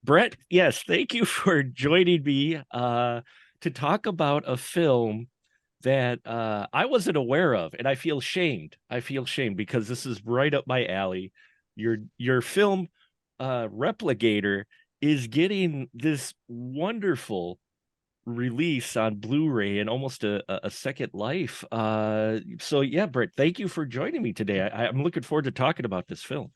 Bret, yes, thank you for joining me to talk about a film that I wasn't aware of, and I feel shamed. I feel shamed because this is right up my alley. Your film, Repligator, is getting this wonderful release on Blu-ray and almost a second life. So yeah, Bret, thank you for joining me today. I'm looking forward to talking about this film.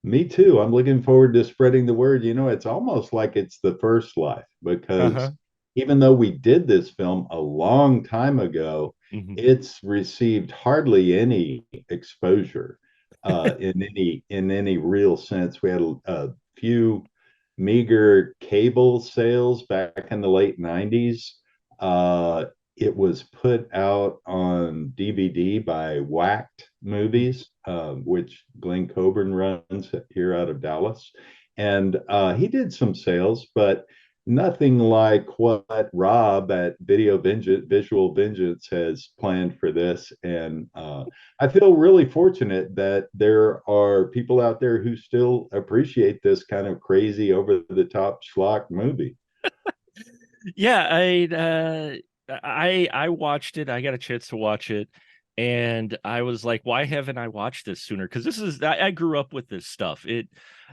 Me too. I'm looking forward to spreading the word. It's almost like it's the first life because Uh-huh. even though we did this film a long time ago, Mhm. it's received hardly any exposure in any real sense. We had a few meager cable sales back in the late 90s. Uh, it was put out on DVD by Whacked Movies, which Glenn Coburn runs here out of Dallas. And he did some sales, but nothing like what Rob at Visual Vengeance has planned for this. And I feel really fortunate that there are people out there who still appreciate this kind of crazy, over the top schlock movie. Yeah, I watched it. I got a chance to watch it, and I was like, why haven't I watched this sooner? Because I grew up with this stuff.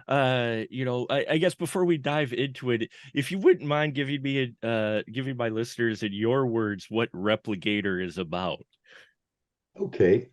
I guess before we dive into it, if you wouldn't mind giving my listeners in your words what Repligator is about. Okay.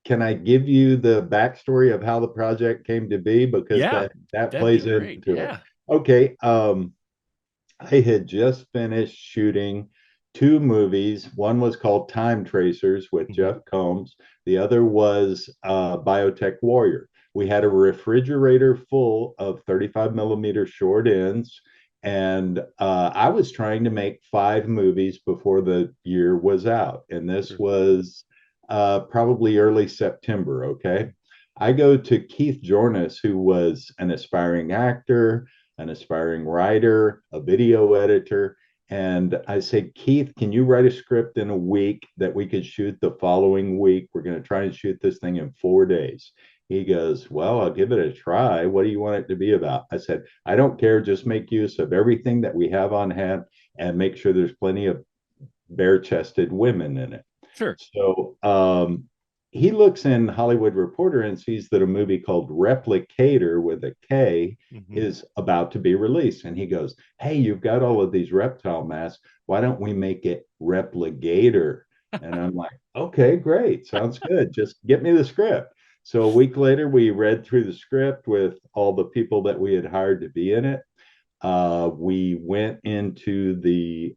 Can I give you the backstory of how the project came to be? Because Yeah, that that'd be plays great. into it. Yeah. Okay. I had just finished shooting two movies. One was called Time Tracers with Mhm. Jeff Combs. The other was Biotech Warrior. We had a refrigerator full of 35 millimeter short ends. And I was trying to make five movies before the year was out. And this Sure. was probably early September. Okay. I go to Keith Jornis, who was an aspiring actor, an aspiring writer, a video editor. And I said, Keith, can you write a script in a week that we could shoot the following week? We're going to try and shoot this thing in 4 days. He goes, well, I'll give it a try. What do you want it to be about? I said, I don't care. Just make use of everything that we have on hand and make sure there's plenty of bare chested women in it. Sure. So he looks in Hollywood Reporter and sees that a movie called Replicator with a K Mhm. is about to be released. And he goes, hey, you've got all of these reptile masks. Why don't we make it Repligator? And I'm like, okay, great. Sounds good. Just get me the script. So a week later, we read through the script with all the people that we had hired to be in it. We went into the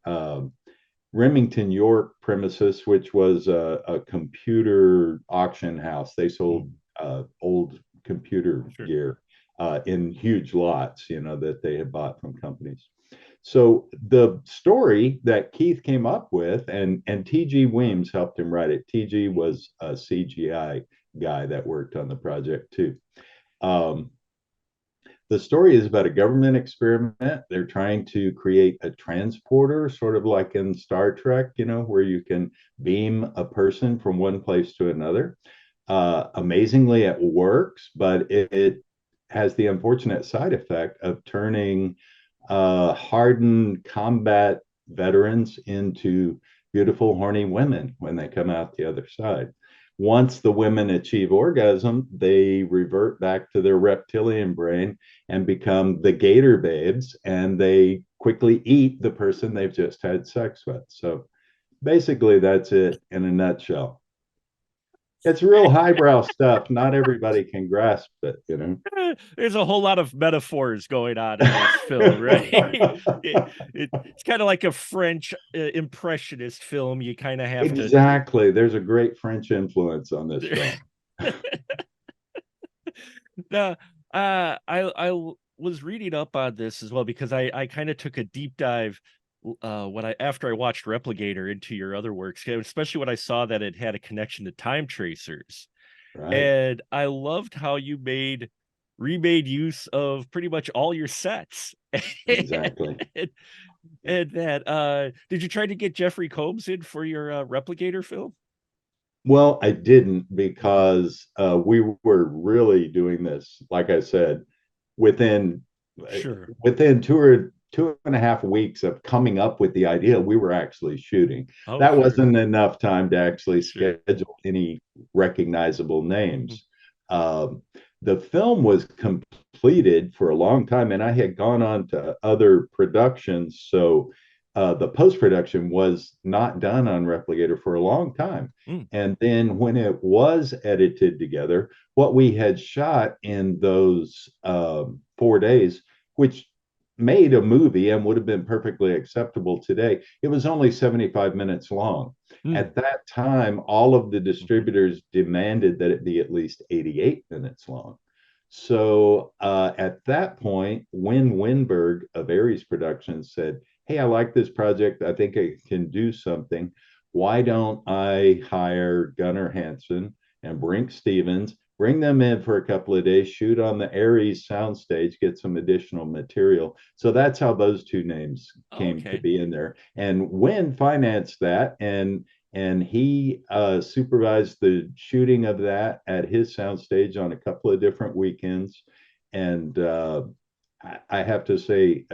Remington York premises, which was a computer auction house. They sold Mhm. old computer Sure. gear in huge lots, that they had bought from companies. So the story that Keith came up with, and T.G. Weems helped him write it. T.G. was a CGI guy that worked on the project too. Um, the story is about a government experiment. They're trying to create a transporter, sort of like in Star Trek, where you can beam a person from one place to another. Amazingly, it works, but it has the unfortunate side effect of turning hardened combat veterans into beautiful, horny women when they come out the other side. Once the women achieve orgasm, they revert back to their reptilian brain and become the gator babes, and they quickly eat the person they've just had sex with. So basically, that's it in a nutshell. It's real highbrow stuff. Not everybody can grasp it. There's a whole lot of metaphors going on in this film, right? It's kind of like a French impressionist film. You kind of have to. Exactly. There's a great French influence on this film. Now, I was reading up on this as well because I kind of took a deep dive when I after I watched Repligator into your other works, especially when I saw that it had a connection to Time Tracers. Right. And I loved how you remade use of pretty much all your sets. Exactly. and, and that did you try to get Jeffrey Combs in for your Replicator film? Well, I didn't because we were really doing this, like I said, within Sure. within 2.5 weeks of coming up with the idea, we were actually shooting. Oh, That sure. wasn't enough time to actually Sure. schedule any recognizable Mm. names. The film was completed for a long time, and I had gone on to other productions, so the post production was not done on Repligator for a long time. Mm. And then when it was edited together, what we had shot in those 4 days, which made a movie and would have been perfectly acceptable today, it was only 75 minutes long. Mm. At that time, all of the Mhm. distributors demanded that it be at least 88 minutes long. So at that point, Win Winberg of Aries Productions said, "Hey, I like this project. I think I can do something. Why don't I hire Gunnar Hansen and Brink Stevens, bring them in for a couple of days, shoot on the Aries soundstage, get some additional material?" So that's how those two names came to Okay. be in there. And Win financed that, and he supervised the shooting of that at his soundstage on a couple of different weekends. And I have to say,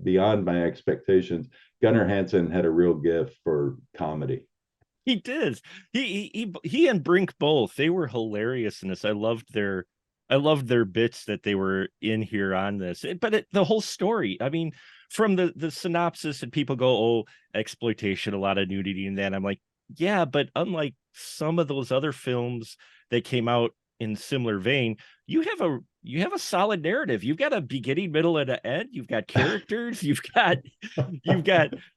beyond my expectations, Gunnar Hansen had a real gift for comedy. He did. He and Brink both. They were hilarious in this. I loved their bits that they were in here on this. But the whole story. I mean, from the synopsis, and people go, "Oh, exploitation, a lot of nudity," and that. I'm like, yeah, but unlike some of those other films that came out in similar vein, you have a solid narrative. You've got a beginning, middle, and an end. You've got characters. You've got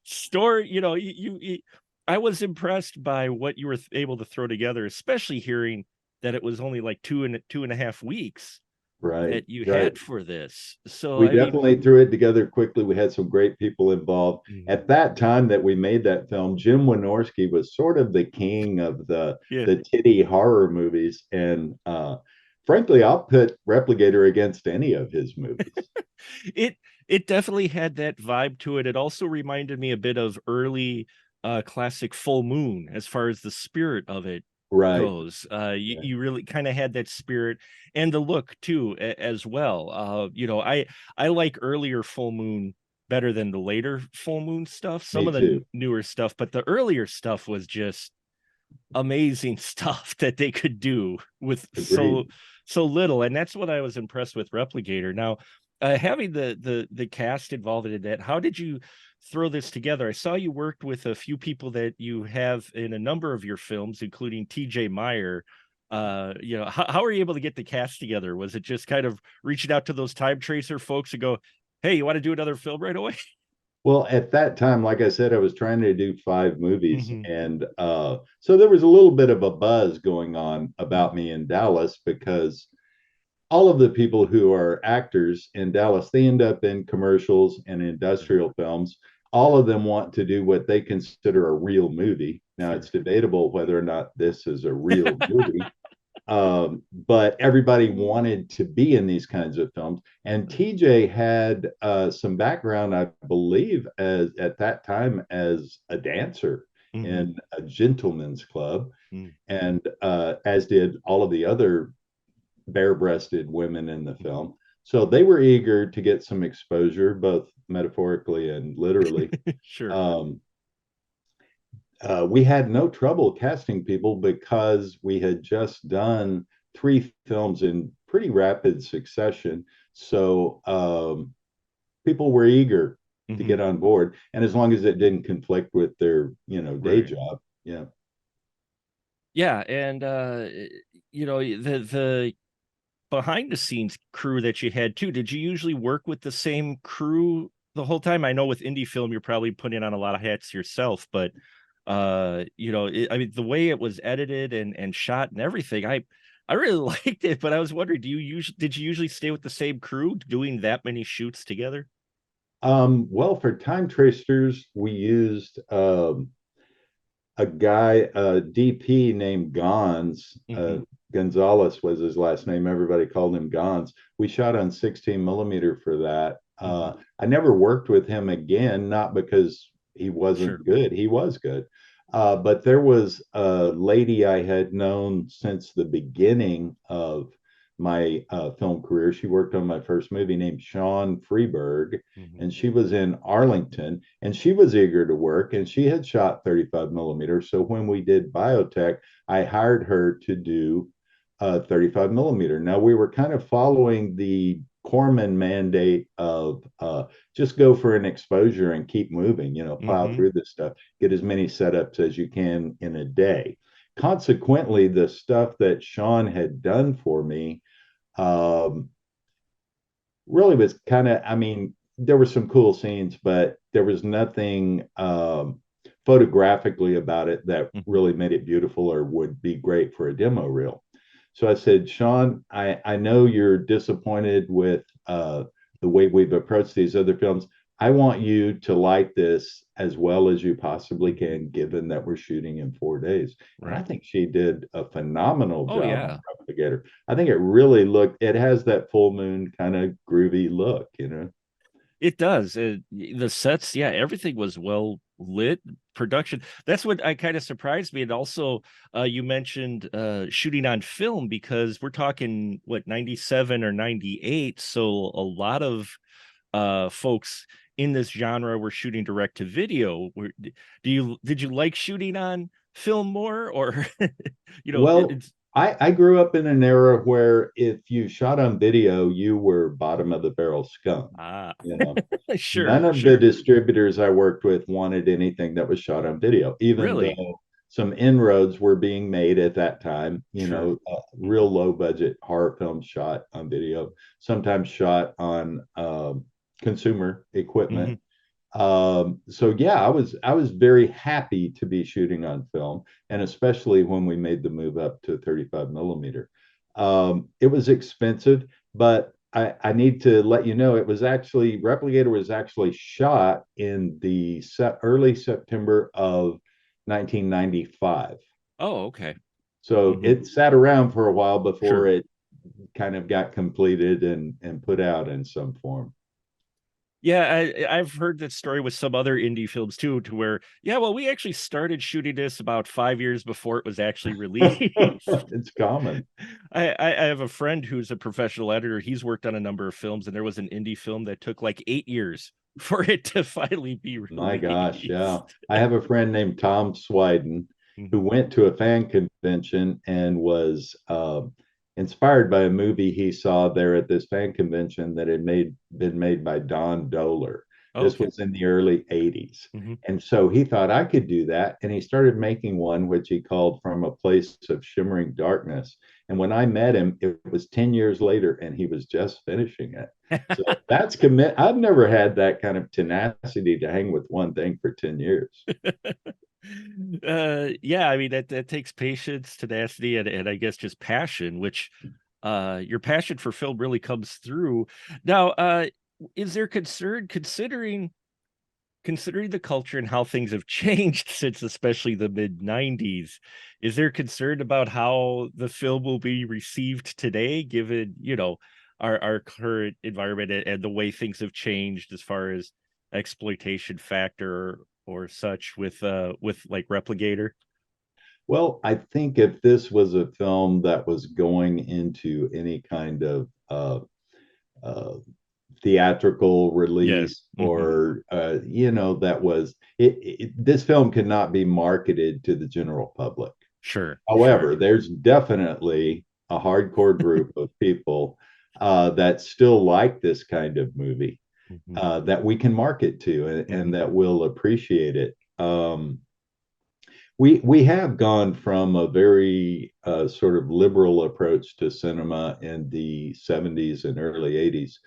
story. I was impressed by what you were able to throw together, especially hearing that it was only like 2.5 weeks Right, that you right. had for this. So We I mean, definitely threw it together quickly. We had some great people involved. mhm. At that time that we made that film, Jim Wynorski was sort of the king of Yeah, the titty horror movies, and frankly, I'll put Repligator against any of his movies. it it definitely had that vibe to it. It also reminded me a bit of early classic Full Moon as far as the spirit of it Right. goes. You, Yeah. you really kind of had that spirit and the look too, as well. I like earlier Full Moon better than the later Full Moon stuff. Some Me of the too. newer stuff, but the earlier stuff was just amazing stuff that they could do with Agreed. so little. And that's what I was impressed with Replicator. Now, having the cast involved in that, how did you throw this together? I saw you worked with a few people that you have in a number of your films, including TJ Meyer. How are you able to get the cast together? Was it just kind of reaching out to those time tracer folks and go, "Hey, you want to do another film right away?" Well, at that time, like I said, I was trying to do 5 movies. Mm-hmm. And so there was a little bit of a buzz going on about me in Dallas because all of the people who are actors in Dallas, they end up in commercials and Sure. industrial films. All of them want to do what they consider a real movie. Now, Sure. it's debatable whether or not this is a real movie, but everybody wanted to be in these kinds of films. And TJ had some background, I believe, as at that time as a dancer Mm-hmm. in a gentleman's club, Mm-hmm. and as did all of the other bare-breasted women in the film. So they were eager to get some exposure, both metaphorically and literally. Sure. Um, we had no trouble casting people because we had just done 3 films in pretty rapid succession. So people were eager to Mm-hmm. get on board, and as long as it didn't conflict with their day Right. job, yeah. Yeah, and the behind the scenes crew that you had too, did you usually work with the same crew the whole time? I know with indie film you're probably putting on a lot of hats yourself, but I mean the way it was edited and shot and everything, I really liked it, but I was wondering, did you usually stay with the same crew doing that many shoots together? Well, for time tracers, we used a guy, a DP named Gons. Mm-hmm. Gonzalez was his last name. Everybody called him Gons. We shot on 16 millimeter for that. Mm-hmm. I never worked with him again, not because he Sure. wasn't good. He was good. But there was a lady I had known since the beginning of my film career. She worked on my first movie named Sean Freeberg, Hmm. and she was in Arlington, and she was eager to work, and she had shot 35 millimeter. So when we did biotech, I hired her to do 35 millimeter. Now we were kind of following the Corman mandate of just go for an exposure and keep moving, plow Hmm. through this stuff, get as many setups as you can in a day. Consequently, the stuff that Sean had done for me um, really was kind of, I mean, there were some cool scenes, but there was nothing photographically about it that Hmm. really made it beautiful or would be great for a demo reel. So I said, Sean, I know you're disappointed with the way we've approached these other films. I want you to light this as well as you possibly Hmm. can, given that we're shooting in 4 days. And I Right. think she did a phenomenal Oh job on yeah. Repligator. I think it really looked, it has that full moon kind of groovy look. It does. The sets, yeah, everything was well lit. Production. That's what I kind of surprised me. And also, you mentioned shooting on film because we're talking what 97 or 98. So a lot of folks in this genre were shooting direct to video. Did you like shooting on film more, or Well, it's I grew up in an era where if you shot on video, you were bottom of the barrel scum. ah You know, sure, none of the sure, distributors I worked with wanted anything that was shot on video, even really, though some inroads were being made at that time. sure. Real Hmm. low budget horror films shot on video, sometimes shot on consumer Hmm. equipment. So yeah, I was very happy to be shooting on film, and especially when we made the move up to 35 millimeter. It was expensive, but I need to let you know it was actually Replicator was actually shot in the early September of 1995. Oh, okay. So Hmm. it sat around for a while before Sure. it kind of got completed and put out in some form. Yeah, I've heard that story with some other indie films too, to where, yeah, well, we actually started shooting this about 5 years before it was actually released. It's common. I have a friend who's a professional editor. He's worked on a number of films, and there was an indie film that took like 8 years for it to finally be My gosh, yeah. released. I have a friend named Tom Swiden who Mhm. went to a fan convention and was inspired by a movie he saw there at this fan convention that had been made by Don Dohler. Oh, This okay. was in the early 80s. Hmm. And so he thought I could do that. And he started making one, which he called From a Place of Shimmering Darkness. And when I met him, it was 10 years later and he was just finishing it. So that's commit. I've never had that kind of tenacity to hang with one thing for 10 years. Yeah, I mean that takes patience, tenacity, and I guess just passion, which your passion for film really comes through. Now, is there concern considering the culture and how things have changed since especially the mid 90s? Is there concern about how the film will be received today, given, our current environment and the way things have changed as far as exploitation factor or such with like Repligator? Well, I think if this was a film that was going into any kind of uh, theatrical Yeah. release Hmm. or that was this film could not be marketed to the general public. Sure, sure. However, there's definitely a hardcore group of people that still like this kind of movie Hmm. that we can market to and Hmm. that will appreciate it. We have gone from a very sort of liberal approach to cinema in the 70s and early 80s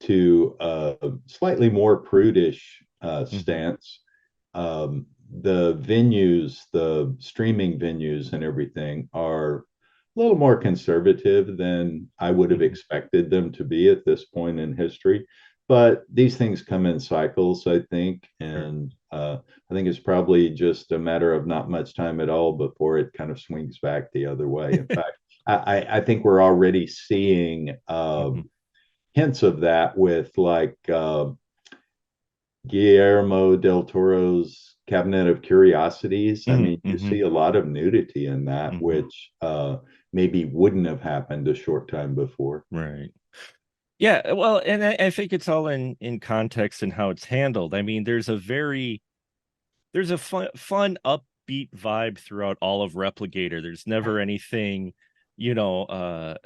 to a slightly more prudish Hmm. stance. The venues, the streaming venues, and everything are a little more conservative than I would have Hmm. expected them to be at this point in history. But these things come in cycles, I think, Sure. and I think it's probably just a matter of not much time at all before it kind of swings back the other way. In fact, I think we're already seeing Hmm. hints of that with like Guillermo del Toro's Cabinet of Curiosities. I mean, you Mm-hmm. see a lot of nudity in that, Hmm. which maybe wouldn't have happened a short time before. Right. Yeah, well, and I think it's all in context and how it's handled. I mean, there's a fun upbeat vibe throughout all of Repligator. There's never anything, you know,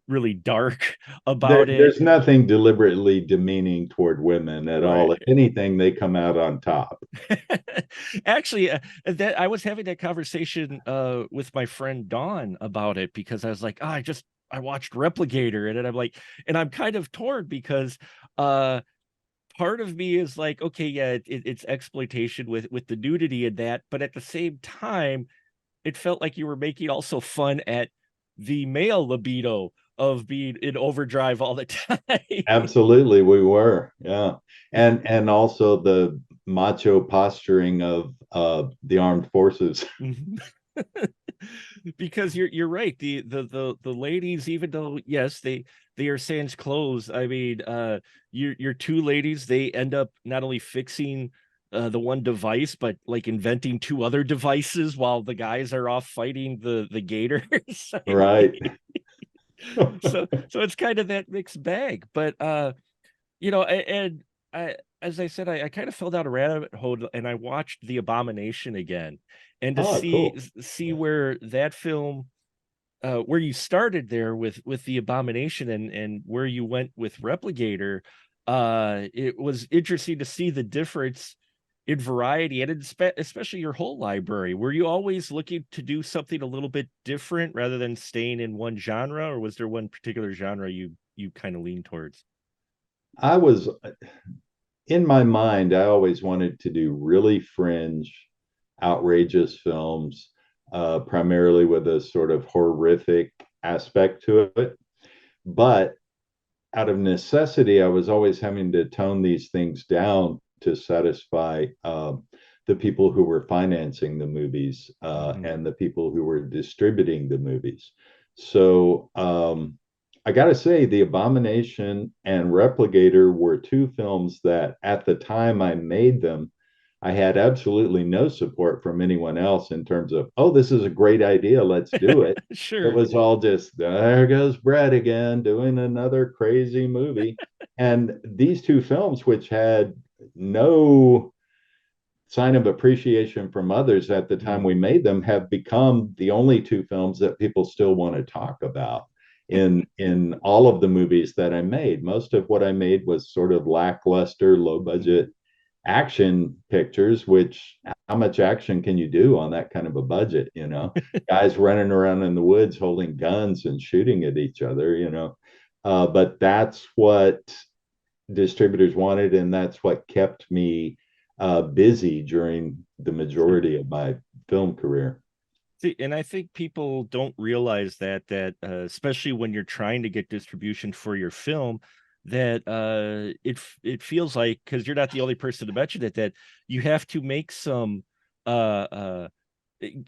really dark about it. There's nothing deliberately demeaning toward women at all. Right. If anything, they come out on top. Actually, that I was having that conversation with my friend Dawn about it because I was like, oh, I watched Repligator, and then I'm like, and I'm kind of torn because uh part of me is like, okay, yeah, it's exploitation with the nudity and that, but at the same time, it felt like you were making also fun at the male libido of being in overdrive all the time. Absolutely, we were. Yeah. And also the macho posturing of the armed forces. Because you're right. The ladies, even though yes, they are sans clothes. I mean, your two ladies, they end up not only fixing the one device, but like inventing two other devices while the guys are off fighting the gators. I Right. mean, so it's kind of that mixed bag. But and I, as I said, I kind of fell down a rabbit hole and I watched The Abomination again, and to Oh, see cool. see where that film, where you started there with The Abomination and where you went with Repligator, it was interesting to see the difference in variety and especially your whole library. Were you always looking to do something a little bit different rather than staying in one genre, or was there one particular genre you kind of lean towards? I was in my mind, I always wanted to do really fringe, outrageous films, primarily with a sort of horrific aspect to it. But out of necessity, I was always having to tone these things down to satisfy the people who were financing the movies Mhm. and the people who were distributing the movies. So I got to say, The Abomination and Repligator were two films that at the time I made them, I had absolutely no support from anyone else in terms of, oh, this is a great idea. Let's do it. It Sure. was all just, there goes Brett again doing another crazy movie. And these two films, which had no sign of appreciation from others at the time Mm. we made them, have become the only two films that people still want to talk about in all of the movies that I made. Most of what I made was sort of lackluster, low budget action pictures, which how much action can you do on that kind of a budget? Guys running around in the woods holding guns and shooting at each other. But that's what distributors wanted, and that's what kept me busy during the Sure. majority of my film career. See, and I think people don't realize that especially when you're trying to get distribution for your film, that it feels like, because you're not the only person to mention it, that you have to make some uh uh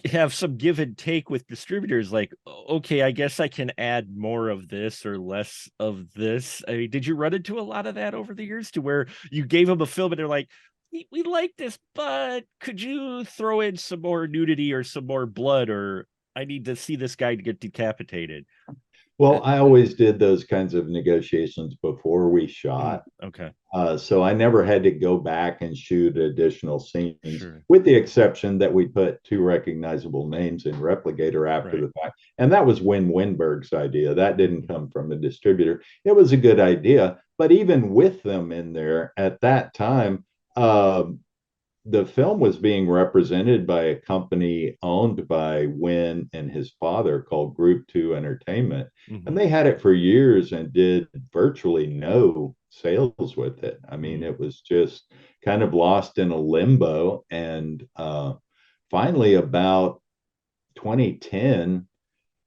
have some give and take with distributors. Like, okay, I guess I can add more of this or less of this. I mean, did you run into a lot of that over the years, to where you gave them a film and they're like, we like this, but could you throw in some more nudity or some more blood, or I need to see this guy get decapitated? Uh, Well, I always did those kinds of negotiations before we shot. okay, So I never had to go back and shoot additional scenes, sure, with the exception that we put two recognizable names in Repligator after right. the fact. And that was Win Winberg's idea. That didn't come from a distributor. It was a good idea. But even with them in there at that time, uh, the film was being represented by a company owned by Wynn and his father called Group Two Entertainment. And Hmm. they had it for years and did virtually no sales with it. I mean, Mm. it was just kind of lost in a limbo. And finally, about 2010,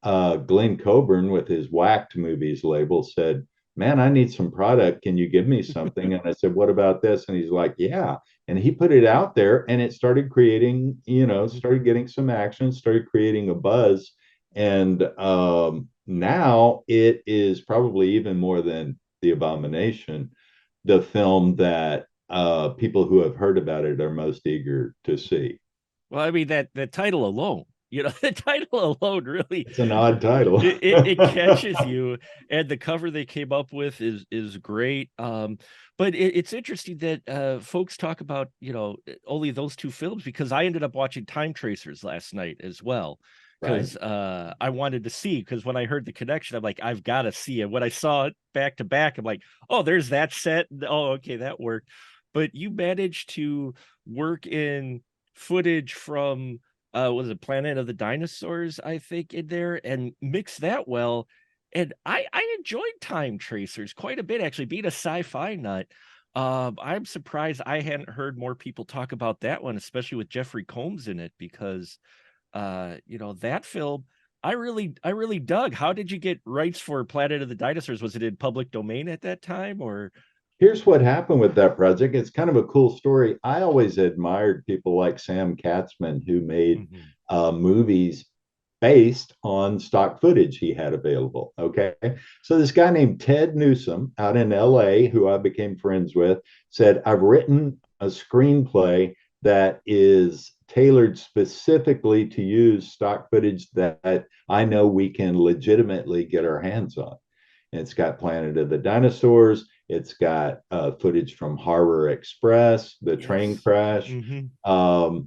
Glenn Coburn with his Whacked Movies label said, "Man, I need some product. Can you give me something?" And I said, "What about this?" And he's like, "Yeah." And he put it out there and it started creating, started getting some action, started creating a buzz. And now it is probably even more than The Abomination, the film that people who have heard about it are most eager to see. Well, I mean that title alone, the title alone really It's an odd title. it catches you, and the cover they came up with is great. But it's interesting that folks talk about only those two films, because I ended up watching Time Tracers last night as well, Right. because I wanted to see, because when I heard the connection, I'm like, I've got to see it. When I saw it back to back, I'm like, oh, there's that set. Oh, okay, that worked. But you managed to work in footage from was it Planet of the Dinosaurs, I think, in there, and mix that well. And I enjoyed Time Tracers quite a bit, actually, being a sci-fi nut. I'm surprised I hadn't heard more people talk about that one, especially with Jeffrey Combs in it, because that film I really dug. How did you get rights for Planet of the Dinosaurs? Was it in public domain at that time, or? Here's what happened with that project. It's kind of a cool story. I always admired people like Sam Katzman, who made Mhm. movies based on stock footage he had available. Okay. So this guy named Ted Newsom out in LA, who I became friends with, said, I've written a screenplay that is tailored specifically to use stock footage that I know we can legitimately get our hands on. And it's got Planet of the Dinosaurs. It's got footage from Harbor Express, the train Yes. crash. Hmm.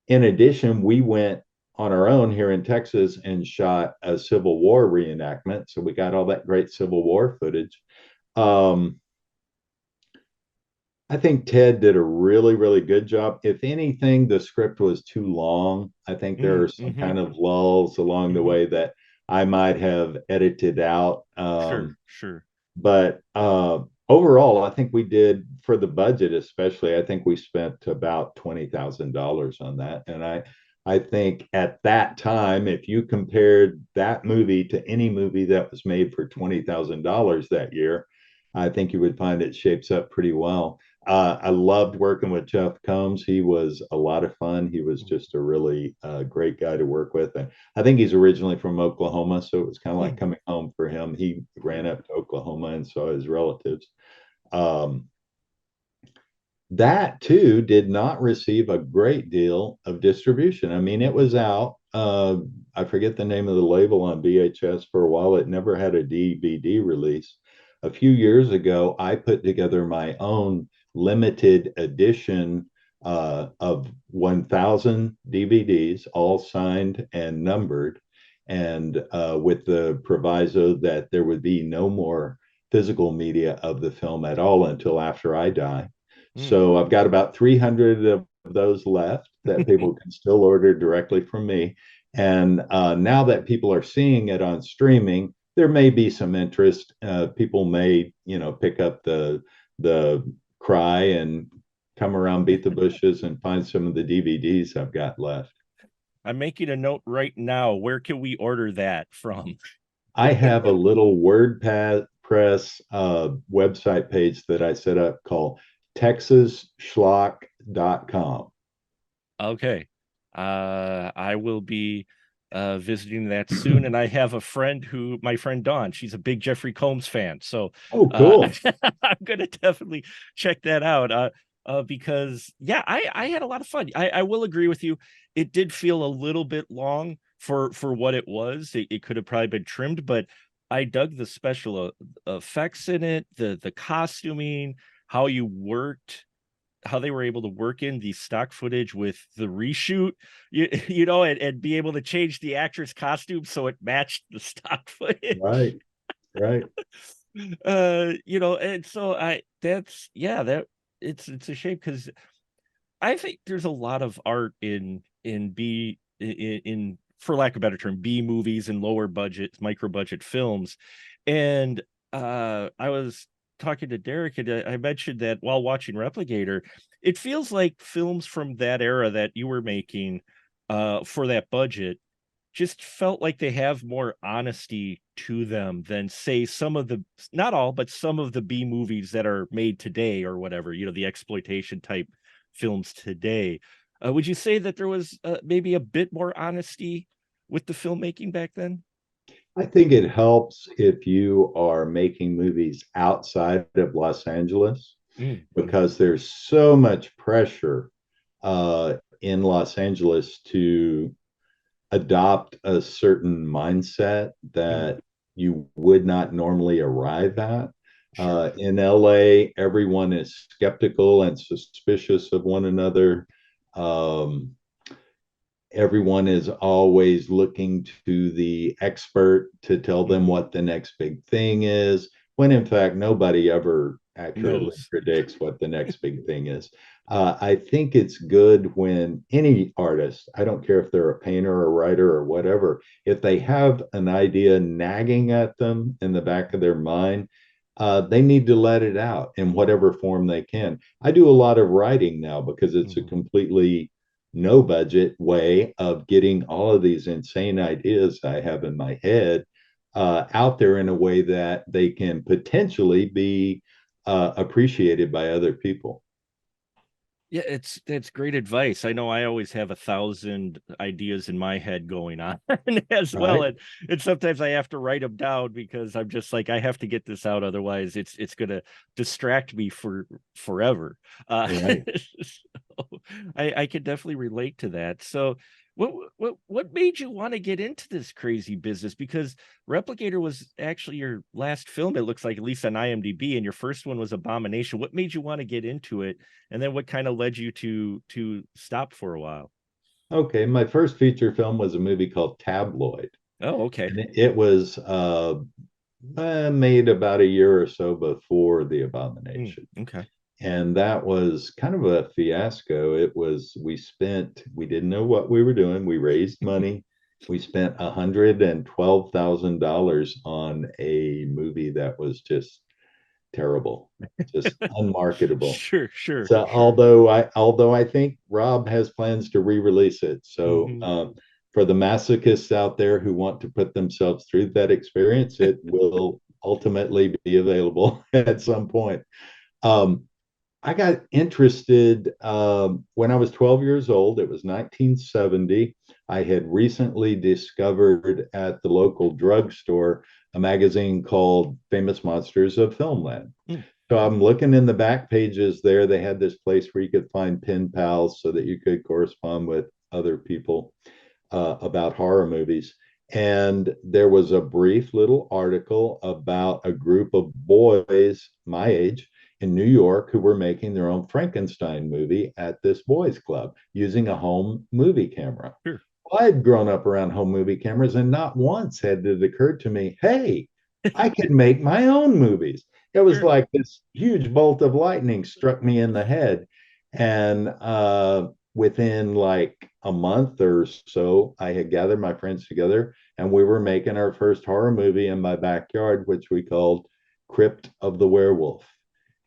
In addition, we went on our own here in Texas and shot a Civil War reenactment. So we got all that great Civil War footage. Um, I think Ted did a really, really good job. If anything, the script was too long. I think there are some Mm-hmm. kind of lulls along the Hmm. way that I might have edited out. Sure, sure. But overall, I think we did for the budget, especially. I think we spent about $20,000 on that, and I think at that time, if you compared that movie to any movie that was made for $20,000 that year, I think you would find it shapes up pretty well. I loved working with Jeff Combs. He was a lot of fun. He was just a really great guy to work with. And I think he's originally from Oklahoma, so it was kind of like Hmm. coming home for him. He ran up to Oklahoma and saw his relatives. Um, that too did not receive a great deal of distribution. I mean, it was out. I forget the name of the label on VHS for a while. It never had a DVD release. A few years ago, I put together my own limited edition of 1,000 DVDs, all signed and numbered, and with the proviso that there would be no more physical media of the film at all until after I die. Mm. So I've got about 300 of those left that people can still order directly from me. And now that people are seeing it on streaming, there may be some interest. People may, pick up the cry and come around, beat the bushes, and find some of the DVDs I've got left. I'm making a note right now. Where can we order that from? I have a little WordPress website page that I set up called texasschlock.com. Okay. I will be visiting that soon. And I have a friend my friend Dawn, she's a big Jeffrey Combs fan. So Oh, uh cool. I'm gonna definitely check that out. Because yeah, I had a lot of fun. I will agree with you. It did feel a little bit long for what it was. It could have probably been trimmed, but I dug the special effects in it, the costuming, how you worked, how they were able to work in the stock footage with the reshoot, and be able to change the actor's costume so it matched the stock footage. Right, right. And so that it's a shame, because I think there's a lot of art in B in for lack of a better term, B movies and lower budget, micro budget films. And I was talking to Derek, and I mentioned that while watching Repligator, it feels like films from that era that you were making for that budget just felt like they have more honesty to them than, say, some of the, not all, but some of the B movies that are made today, or whatever, the exploitation type films today. Would you say that there was maybe a bit more honesty with the filmmaking back then? I think it helps if you are making movies outside of Los Angeles. Mm-hmm. because there's so much pressure in Los Angeles to adopt a certain mindset Mm, that you would not normally arrive at. sure. In LA, everyone is skeptical and suspicious of one another. Um, Everyone is always looking to the expert to tell them Mm-hmm. what the next big thing is, when in fact, nobody ever accurately Knows. predicts what the next big thing is. I think it's good when any artist, I don't care if they're a painter or a writer or whatever, if they have an idea nagging at them in the back of their mind, they need to let it out in whatever form they can. I do a lot of writing now because it's a Mm-hmm. completely no budget way of getting all of these insane ideas I have in my head out there in a way that they can potentially be appreciated by other people. Yeah, that's great advice. I know I always have 1,000 ideas in my head going on as well, Right. and sometimes I have to write them down because I'm just like I have to get this out, otherwise it's gonna distract me for forever. Right. So I can definitely relate to that. So what made you want to get into this crazy business? Because Repligator was actually your last film, it looks like, at least on IMDb, and your first one was Abomination. What made you want to get into it? And then what kind of led you to stop for a while? Okay. My first feature film was a movie called Tabloid, Oh, okay. and it was made about a year or so before The Abomination. Okay. And that was kind of a fiasco. It was, we didn't know what we were doing. We raised money. We spent $112,000 on a movie that was just terrible, just unmarketable. Sure, sure, So sure. although I think Rob has plans to re-release it. So Hmm. for the masochists out there who want to put themselves through that experience, it will ultimately be available at some point. Um, I got interested when I was 12 years old. It was 1970. I had recently discovered at the local drugstore a magazine called Famous Monsters of Filmland. Mm. So I'm looking in the back pages there. They had this place where you could find pen pals so that you could correspond with other people about horror movies. And there was a brief little article about a group of boys my age in New York who were making their own Frankenstein movie at this boys' club using a home movie camera. Sure. Well, I'd grown up around home movie cameras, and not once had it occurred to me, hey, I could make my own movies. It was Sure. like this huge bolt of lightning struck me in the head. And within like a month or so, I had gathered my friends together and we were making our first horror movie in my backyard, which we called Crypt of the Werewolf.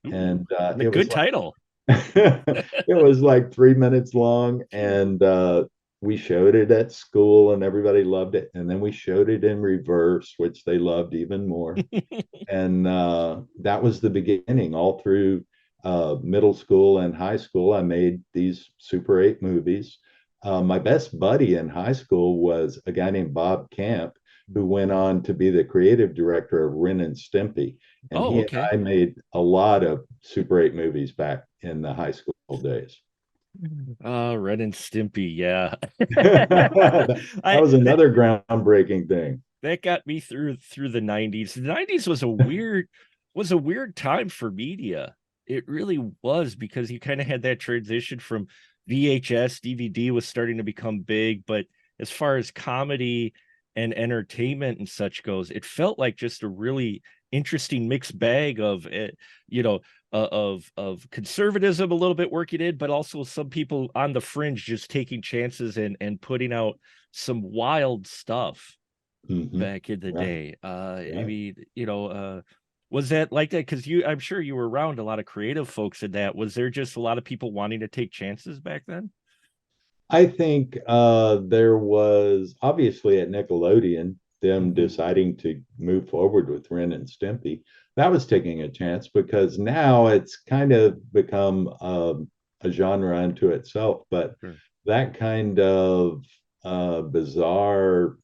Ooh, And a good title. it was like 3 minutes long, and we showed it at school, and everybody loved it. And then we showed it in reverse, which they loved even more. And that was the beginning. All through middle school and high school, I made these Super 8 movies. My best buddy in high school was a guy named Bob Camp, who went on to be the creative director of Ren and Stimpy. And Oh, he and okay. I made a lot of Super 8 movies back in the high school days. Ren and Stimpy, yeah. That I was another groundbreaking thing. that got me through the 90s. The 90s was a weird time for media. It really was, because you kind of had that transition from VHS, DVD was starting to become big, but as far as comedy and entertainment and such goes, it felt like just a really interesting mixed bag of it, you know, of conservatism a little bit working in, but also some people on the fringe just taking chances and putting out some wild stuff Mm-hmm. back in the Right, day. I right. mean, was that like that? Because I'm sure you were around a lot of creative folks in that. Was there just a lot of people wanting to take chances back then? I think there was obviously at Nickelodeon them Hmm. deciding to move forward with Ren and Stimpy. That was taking a chance because now it's kind of become a genre unto itself. But Sure. that kind of bizarre,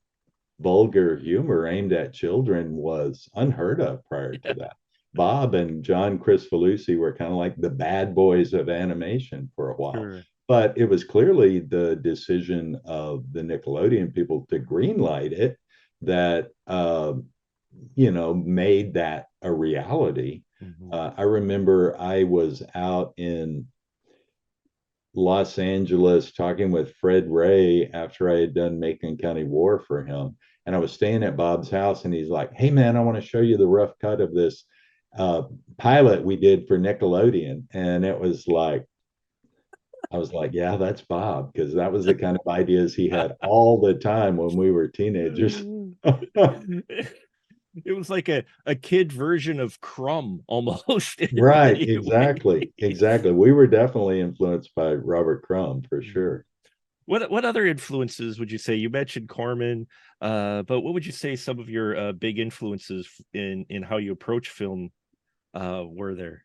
vulgar humor aimed at children was unheard of prior to that. Bob and John Crifalucci were kind of like the bad boys of animation for a while. Sure. But it was clearly the decision of the Nickelodeon people to greenlight it that made that a reality. Hmm. I remember I was out in Los Angeles talking with Fred Ray after I had done Macon County War for him. And I was staying at Bob's house, and he's like, "Hey, man, I want to show you the rough cut of this uh, pilot we did for Nickelodeon." And it was like, I was like, "Yeah, that's Bob," because that was the kind of ideas he had all the time when we were teenagers. It was like a kid version of Crumb almost in Right, many exactly, ways. exactly. We were definitely influenced by Robert Crumb for Mhm. sure. What other influences would you say? You mentioned Corman, but what would you say some of your big influences in how you approach film were there?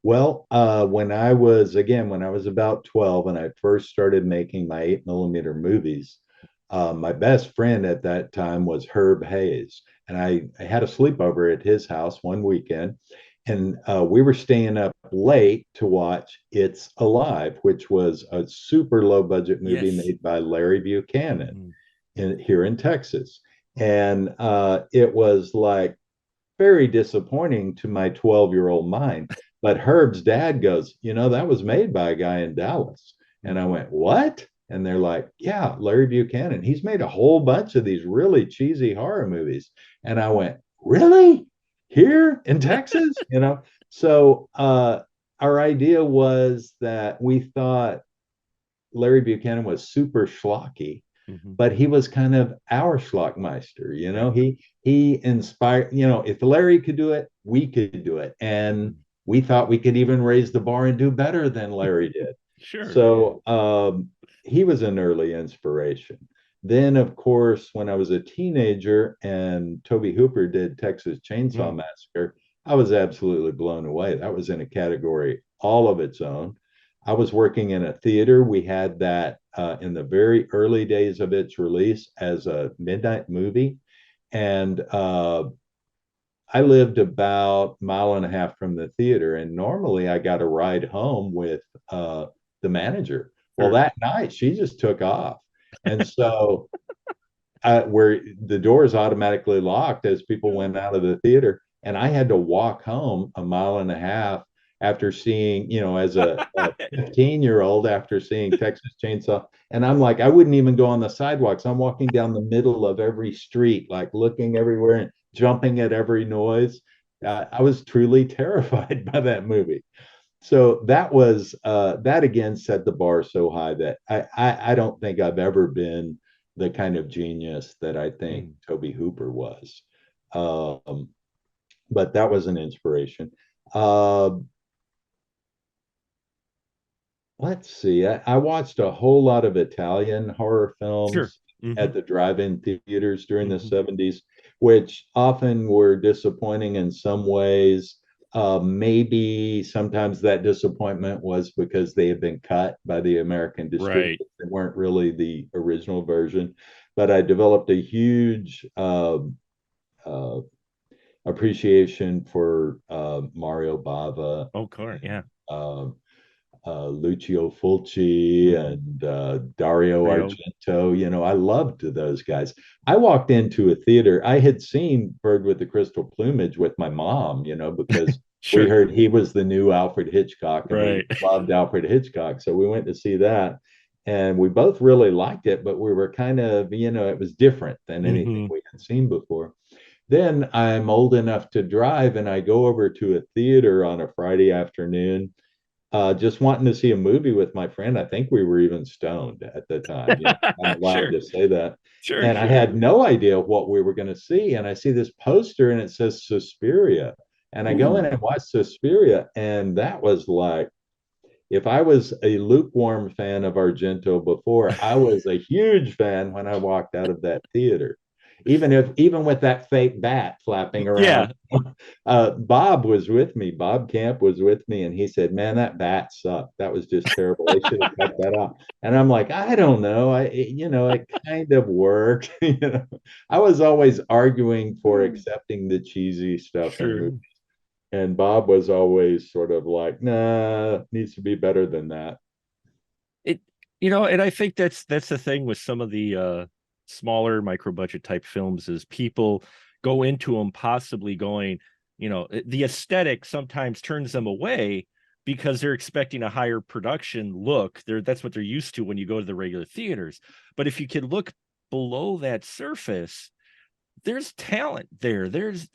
Well, when I was about 12 and I first started making my 8 millimeter movies, my best friend at that time was Herb Hayes. And I had a sleepover at his house one weekend, and we were staying up late to watch It's Alive, which was a super low budget movie Yes. made by Larry Buchanan Mhm. here in Texas. And it was like very disappointing to my 12-year-old mind. But Herb's dad goes, that was made by a guy in Dallas. And I Mhm. went, what? And they're like, yeah, Larry Buchanan. He's made a whole bunch of these really cheesy horror movies. And I went, really? Here in Texas? So our idea was that we thought Larry Buchanan was super schlocky, Mhm. but he was kind of our schlockmeister. Right. He inspired. If Larry could do it, we could do it, and Mhm. we thought we could even raise the bar and do better than Larry did. Sure. So he was an early inspiration. Then, of course, when I was a teenager and Toby Hooper did Texas Chainsaw Mm. Massacre, I was absolutely blown away. That was in a category all of its own. I was working in a theater. We had that in the very early days of its release as a midnight movie. And I lived about a mile and a half from the theater. And normally I got a ride home with the manager. Well, Sure. that night she just took off. And so where the doors automatically locked as people went out of the theater. And I had to walk home a mile and a half after seeing, as a 15-year-old after seeing Texas Chainsaw. And I'm like, I wouldn't even go on the sidewalks. I'm walking down the middle of every street, like looking everywhere and jumping at every noise. I was truly terrified by that movie. So that again set the bar so high that I don't think I've ever been the kind of genius that I think Mm. Toby Hooper was. Um, but that was an inspiration. Uh, let's see. I watched a whole lot of Italian horror Sure. films Hmm. at the drive-in theaters during the Hmm. 70s, which often were disappointing in some ways. Maybe sometimes that disappointment was because they had been cut by the American distributors. Right. They weren't really the original version. But I developed a huge uh, appreciation for Mario Bava, Oh, car. Yeah. uh, Lucio Fulci Hmm. and Dario Rio. Argento. I loved those guys. I walked into a theater. I had seen Bird with the Crystal Plumage with my mom, because we Sure. heard he was the new Alfred Hitchcock and we Right. loved Alfred Hitchcock. So we went to see that. And we both really liked it, but we were kind of, it was different than anything Hmm. we had seen before. Then I'm old enough to drive and I go over to a theater on a Friday afternoon just wanting to see a movie with my friend. I think we were even stoned at the time. I'm allowed Sure. to say that. Sure. And I Sure. had no idea what we were going to see. And I see this poster and it says Suspiria. And I go in Ooh. and watch Suspiria. And that was like, if I was a lukewarm fan of Argento before, I was a huge fan when I walked out of that theater. Even with that fake bat flapping around, Yeah. Bob was with me. Bob Camp was with me, and he said, "Man, that bat sucked. That was just terrible. They should have cut that out." And I'm like, I don't know. It kind of worked. I was always arguing for accepting the cheesy stuff in Sure. movies. And Bob was always sort of like, nah, needs to be better than that. It, and I think that's the thing with some of the smaller micro budget type films is people go into them possibly going, the aesthetic sometimes turns them away because they're expecting a higher production look. That's what they're used to when you go to the regular theaters. But if you can look below that surface, there's talent there. There's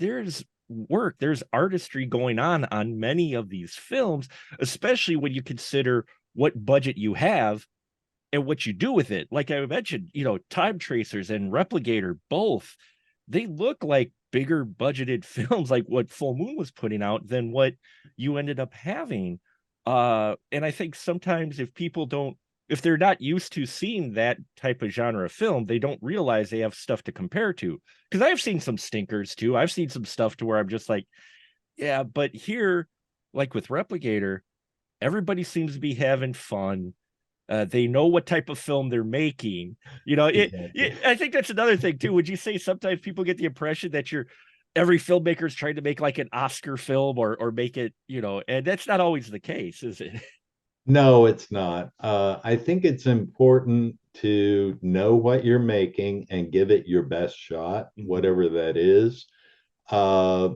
work, there's artistry going on many of these films, especially when you consider what budget you have and what you do with it. Like I mentioned, Time Tracers and Repligator, both, they look like bigger budgeted films, like what Full Moon was putting out, than what you ended up having. And I think sometimes if they're not used to seeing that type of genre of film, they don't realize they have stuff to compare to. Because I've seen some stinkers too. I've seen some stuff to where I'm just like, yeah, but here, like with Repligator, everybody seems to be having fun. They know what type of film they're making. Exactly. I think that's another thing too. Would you say sometimes people get the impression that every filmmaker is trying to make like an Oscar film or make it, and that's not always the case, is it? No, it's not. I think it's important to know what you're making and give it your best shot, Mhm. whatever that is. Uh,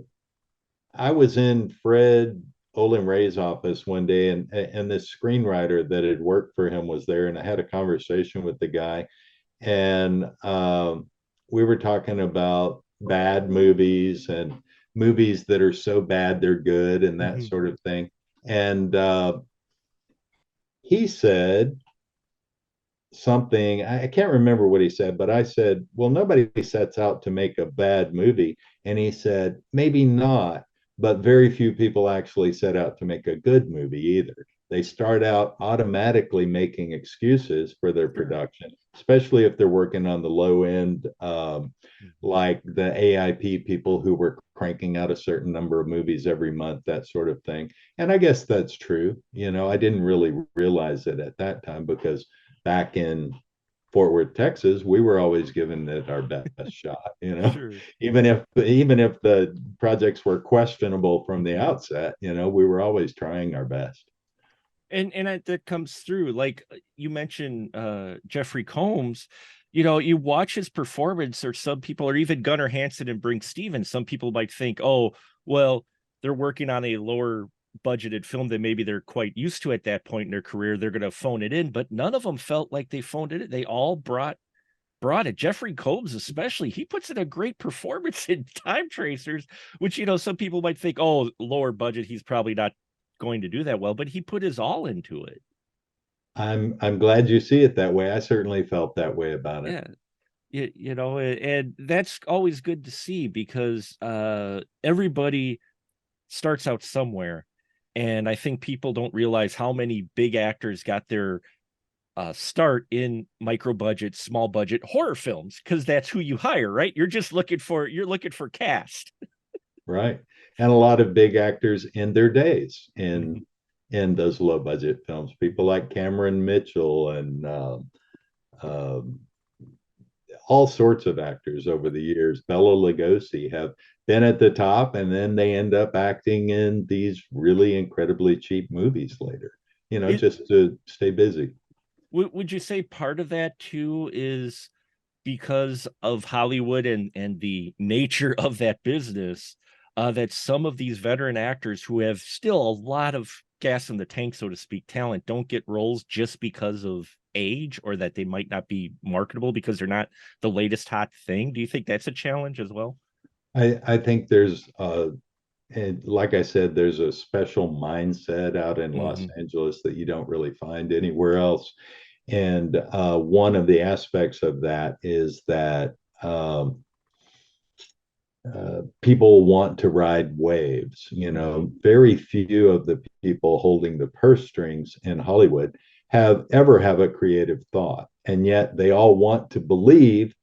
I was in Fred Olin Ray's office one day, and this screenwriter that had worked for him was there, and I had a conversation with the guy, and we were talking about bad movies and movies that are so bad they're good and that Mhm. sort of thing. And he said something, I can't remember what he said, but I said, well, nobody sets out to make a bad movie. And he said, maybe not, but very few people actually set out to make a good movie either. They start out automatically making excuses for their Sure. production, especially if they're working on the low end, Mhm. like the AIP people who were cranking out a certain number of movies every month, that sort of thing. And I guess that's true. I didn't really realize it at that time because back in Fort Worth, Texas, we were always giving it our best shot, Sure. even if the projects were questionable from the Mhm. outset, we were always trying our best. And that comes through, like you mentioned Jeffrey Combs. You watch his performance, or some people, or even Gunnar Hansen and Brink Stevens, some people might think, oh, well, they're working on a lower budgeted film that maybe they're quite used to at that point in their career, they're going to phone it in. But none of them felt like they phoned it in. They all brought it. Jeffrey Combs, especially, he puts in a great performance in Time Tracers, which some people might think, oh, lower budget, he's probably not going to do that well, but he put his all into it. I'm glad you see it that way. I certainly felt that way about it. Yeah. And that's always good to see because everybody starts out somewhere. And I think people don't realize how many big actors got their start in micro budget, small budget horror films, because that's who you hire, right? You're looking for cast. Right. And a lot of big actors in their days Mhm. in those low budget films, people like Cameron Mitchell and um, all sorts of actors over the years. Bela Lugosi have been at the top, and then they end up acting in these really incredibly cheap movies later, It, just to stay busy. would you say part of that too is because of Hollywood and the nature of that business, that some of these veteran actors who have still a lot of gas in the tank, so to speak, talent, don't get roles just because of age, or that they might not be marketable because they're not the latest hot thing? Do you think that's a challenge as well? I think there's and like I said, there's a special mindset out in Los Mhm. Angeles that you don't really find anywhere else. And one of the aspects of that is that people want to ride waves. Mhm. Very few of the people holding the purse strings in Hollywood have a creative thought, and yet they all want to believe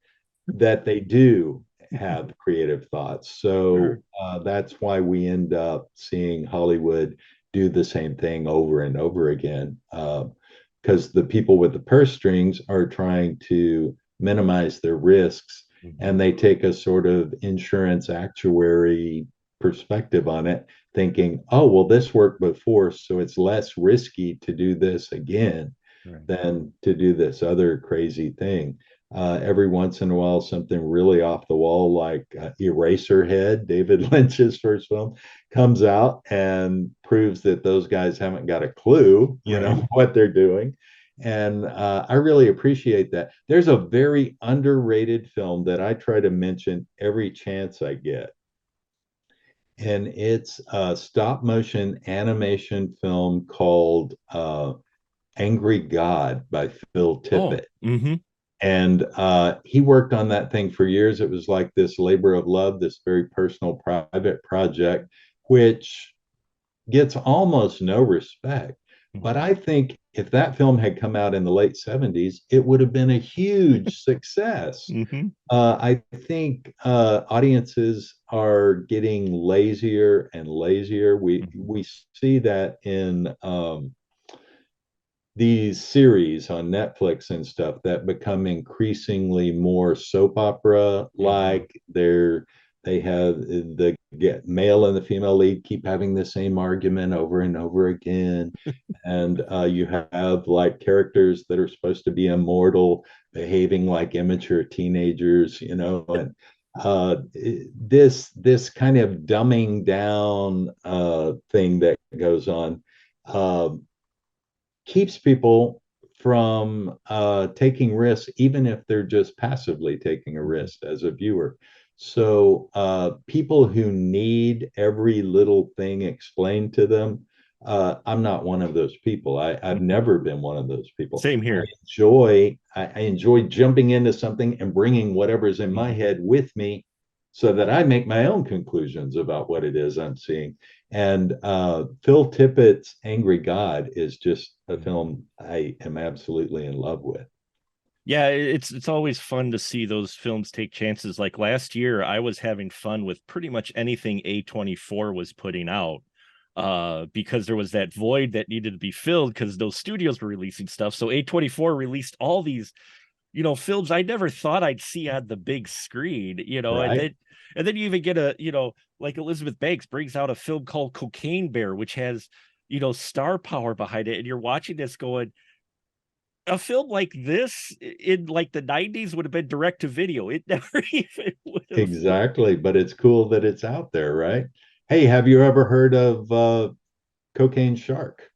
that they do have creative thoughts. Sure. So that's why we end up seeing Hollywood do the same thing over and over again. Because the people with the purse strings are trying to minimize their risks, and Mhm. they take a sort of insurance actuary perspective on it. thinking, oh, well, this worked before, so it's less risky to do this again Right. than to do this other crazy thing. Every once in a while, something really off the wall, like Eraserhead, David Lynch's first film, comes out and proves that those guys haven't got a clue, Right. what they're doing. And I really appreciate that. There's a very underrated film that I try to mention every chance I get, and it's a stop motion animation film called Angry God by Phil Oh, Tippett. mm-hmm. And he worked on that thing for years. It was like this labor of love, this very personal, private project, which gets almost no respect. But I think if that film had come out in the late 70s, it would have been a huge success. Mm-hmm. I think audiences are getting lazier and lazier. Mm-hmm. We see that in these series on Netflix and stuff that become increasingly more soap opera Mm-hmm. like. They have the male and the female lead keep having the same argument over and over again, and you have like characters that are supposed to be immortal behaving like immature teenagers, and this kind of dumbing down thing that goes on uh, keeps people from taking risks, even if they're just passively taking a Mm-hmm. risk as a viewer. So people who need every little thing explained to them, I'm not one of those people. I've Mm-hmm. never been one of those people. Same here. I enjoy jumping into something and bringing whatever's in my Mm-hmm. head with me so that I make my own conclusions about what it is I'm seeing. And Phil Tippett's Angry God is just a film I am absolutely in love with. Yeah, it's always fun to see those films take chances. Like last year, I was having fun with pretty much anything A24 was putting out, because there was that void that needed to be filled because those studios were releasing stuff. So A24 released all these, films I never thought I'd see on the big screen, Right? and then you even get like Elizabeth Banks brings out a film called Cocaine Bear, which has, star power behind it, and you're watching this going, a film like this in like the 90s would have been direct to video. It never even would have. Exactly. But it's cool that it's out there, right? Hey, have you ever heard of Cocaine Shark?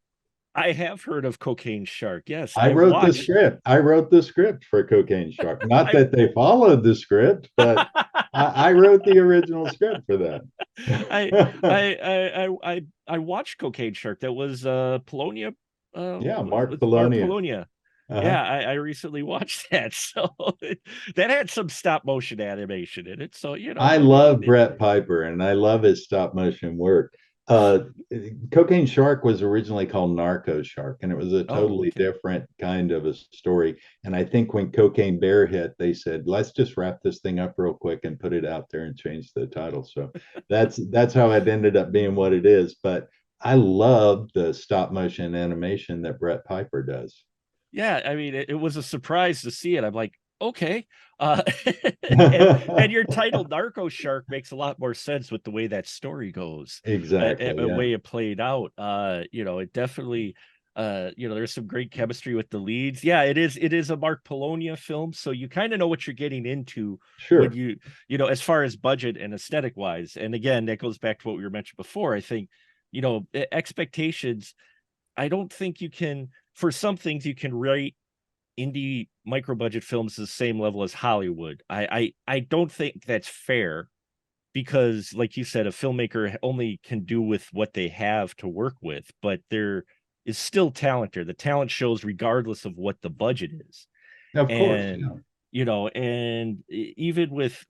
I have heard of Cocaine Shark. Yes, I I've wrote the watched. script. I wrote the script for Cocaine Shark. Not I that they followed the script, but I wrote the original script for I that. I watched Cocaine Shark. That was Polonia, Yeah, Mark with Mark Polonia. Polonia. Uh-huh. Yeah, I recently watched that. So that had some stop motion animation in it. So, I I mean, love Bret Piper and I love his stop motion work. Uh, Cocaine Shark was originally called Narco Shark, and it was a oh, totally okay. different kind of a story. And I think when Cocaine Bear hit, they said, "Let's just wrap this thing up real quick and put it out there and change the title." So that's how it ended up being what it is. But I love the stop motion animation that Bret Piper does. Yeah, I mean, it was a surprise to see it. I'm like, okay. Uh, and your title, Narco Shark, makes a lot more sense with the way that story goes, Exactly. and Yeah. way it played out. It definitely, there's some great chemistry with the leads. Yeah, it is a Mark Polonia film, so you kind of know what you're getting into when Sure. as far as budget and aesthetic wise. And again, that goes back to what we were mentioned before. I think, expectations. I don't think you can, for some things you can rate indie micro budget films the same level as Hollywood. I don't think that's fair because, like you said, a filmmaker only can do with what they have to work with, but there is still talent there. The talent shows regardless of what the budget is. Of course. And Yeah. even with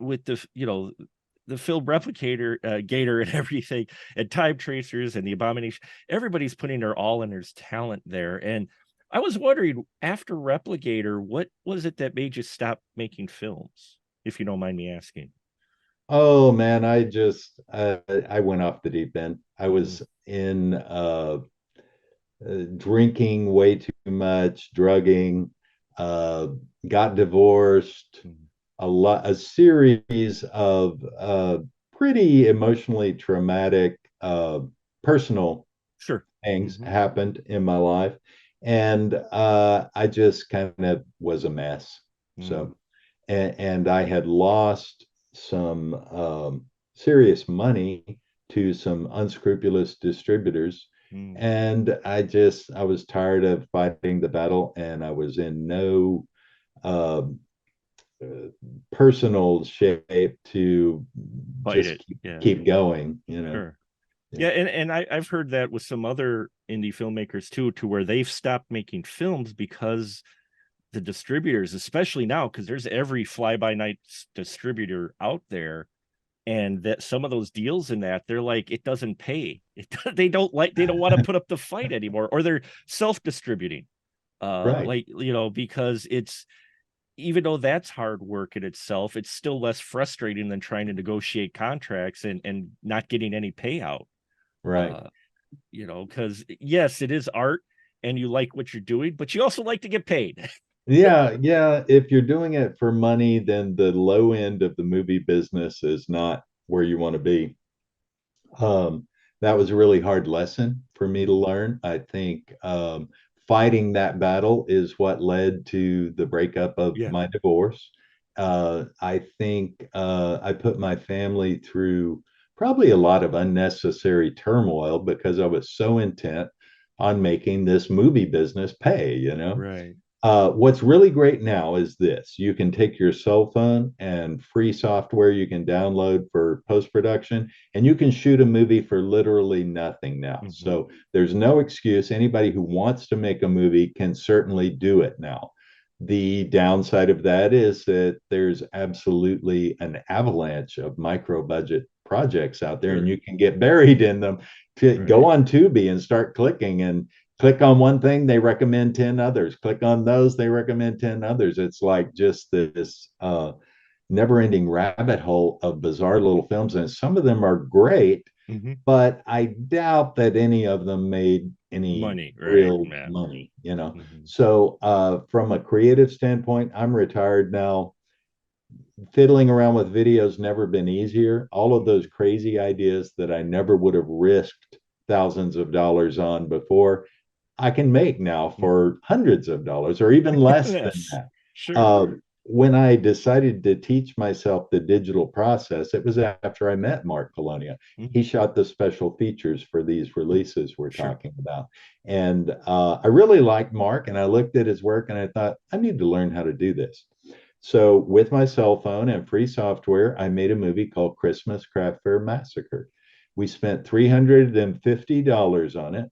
the film Replicator, Gator, and everything, and Time Tracers, and the Abomination, everybody's putting their all in there's talent there. And I was wondering, after Replicator, what was it that made you stop making films, if you don't mind me asking? Oh man, I went off the deep end. I Mm, was in drinking way too much, drugging, uh, got divorced, mm, a series of pretty emotionally traumatic personal Sure. things Hmm. happened in my life, and I just kind of was a mess. Mm, So, and I had lost some serious money to some unscrupulous distributors, mm. and I was tired of fighting the battle, and I was in no um, uh, personal shape to Fight just it. Yeah, keep going, you know. sure. Yeah. Yeah, and I've heard that with some other indie filmmakers too, to where they've stopped making films because the distributors, especially now, because there's every fly-by-night distributor out there, and that some of those deals in that they're like, it doesn't pay. They don't want to put up the fight anymore, or they're self-distributing. Right. Like, because it's, even though that's hard work in itself, it's still less frustrating than trying to negotiate contracts and not getting any payout. Right. Uh, because yes, it is art and you like what you're doing, but you also like to get paid. Yeah, yeah. If you're doing it for money, then the low end of the movie business is not where you want to be. Um, that was a really hard lesson for me to learn. I think fighting that battle is what led to the breakup of Yeah. my divorce. I think I put my family through probably a lot of unnecessary turmoil because I was so intent on making this movie business pay, you know? Right. What's really great now is this: you can take your cell phone and free software you can download for post production, and you can shoot a movie for literally nothing now. Mm-hmm. So there's no excuse. Anybody who wants to make a movie can certainly do it now. The downside of that is that there's absolutely an avalanche of micro budget projects out there, and Sure. you can get buried in them. To go Right. on Tubi and start clicking, and click on one thing, they recommend 10 others. Click on those, they recommend 10 others. It's like just this never ending rabbit hole of bizarre little films. And some of them are great, Mm-hmm. but I doubt that any of them made any Money. Right. real Yeah. money, you know. Mm-hmm. So, from a creative standpoint, I'm retired now. Fiddling around with videos never been easier. All of those crazy ideas that I never would have risked thousands of dollars on before, I can make now Mm-hmm. for hundreds of dollars or even less than Yes. that. Sure. Uh, when I decided to teach myself the digital process, it was after I met Mark Polonia. Mm-hmm. He shot the special features for these releases we're Sure. talking about. And I really liked Mark, and I looked at his work and I thought, I need to learn how to do this. So, with my cell phone and free software, I made a movie called Christmas Craft Fair Massacre. We spent $350 on it,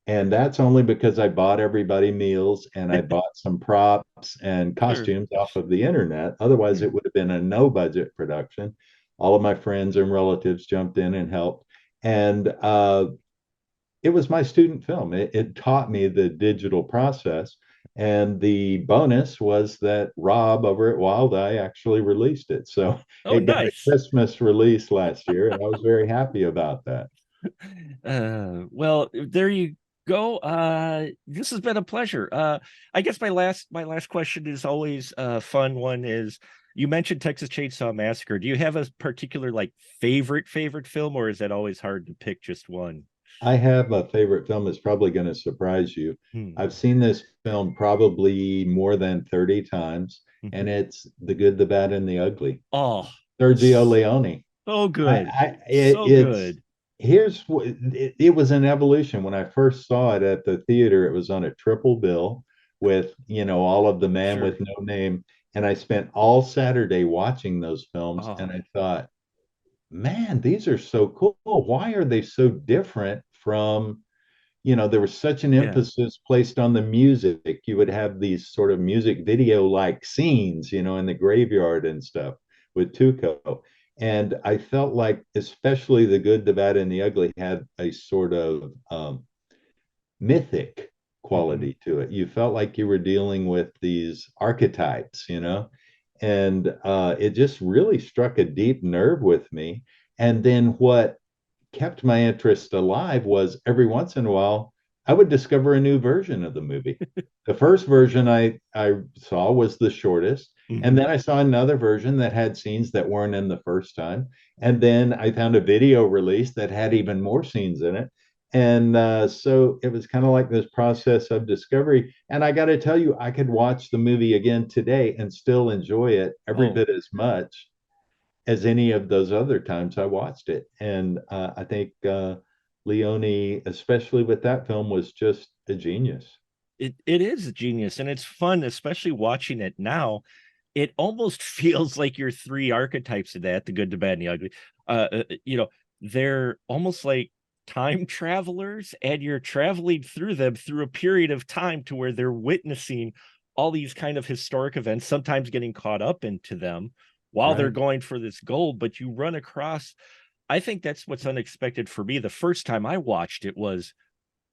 and that's only because I bought everybody meals and I bought some props and Sure. costumes off of the internet. Otherwise, it would have been a no budget production. All of my friends and relatives jumped in and helped. And it was my student film. It taught me the digital process. And the bonus was that Rob over at Wild Eye actually released it. So Oh, it got a nice. Christmas release last year, and I was very happy about that. Well, there you go. This has been a pleasure. I guess my last question is always a fun one is, you mentioned Texas Chainsaw Massacre. Do you have a particular like favorite film, or is that always hard to pick just one? I have a favorite film that's probably going to surprise you. Hmm. I've seen this film probably more than 30 times, and Mhm. it's The Good, the Bad, and the Ugly. Oh, Sergio Leone. so good. So It's good. here's what it was an evolution. When I first saw it at the theater, it was on a triple bill with, all of the Man Sure. with No Name. And I spent all Saturday watching those films, Oh, and I thought, man, these are so cool. Why are they so different from, there was such an yeah. emphasis placed on the music. You would have these sort of music video like scenes, in the graveyard and stuff with Tuco. And I felt like, especially The Good, the Bad, and the Ugly had a sort of mythic Hmm. quality to it. You felt like you were dealing with these archetypes, and it just really struck a deep nerve with me. And then what kept my interest alive was every once in a while I would discover a new version of the movie. The first version I saw was the shortest, and Mhm. then I saw another version that had scenes that weren't in the first time, and then I found a video release that had even more scenes in it. And so it was kind of like this process of discovery. And I got to tell you, I could watch the movie again today and still enjoy it every Oh, bit as much as any of those other times I watched it. And I think Leone, especially with that film, was just a genius. it is a genius, and it's fun, especially watching it now. It almost feels like your three archetypes of that, the good, the bad, and the ugly. You know, they're almost like time travelers, and you're traveling through them through a period of time to where they're witnessing all these kind of historic events, sometimes getting caught up into them while they're Right. going for this gold. But you run across, I think that's what's unexpected for me. The first time I watched it was,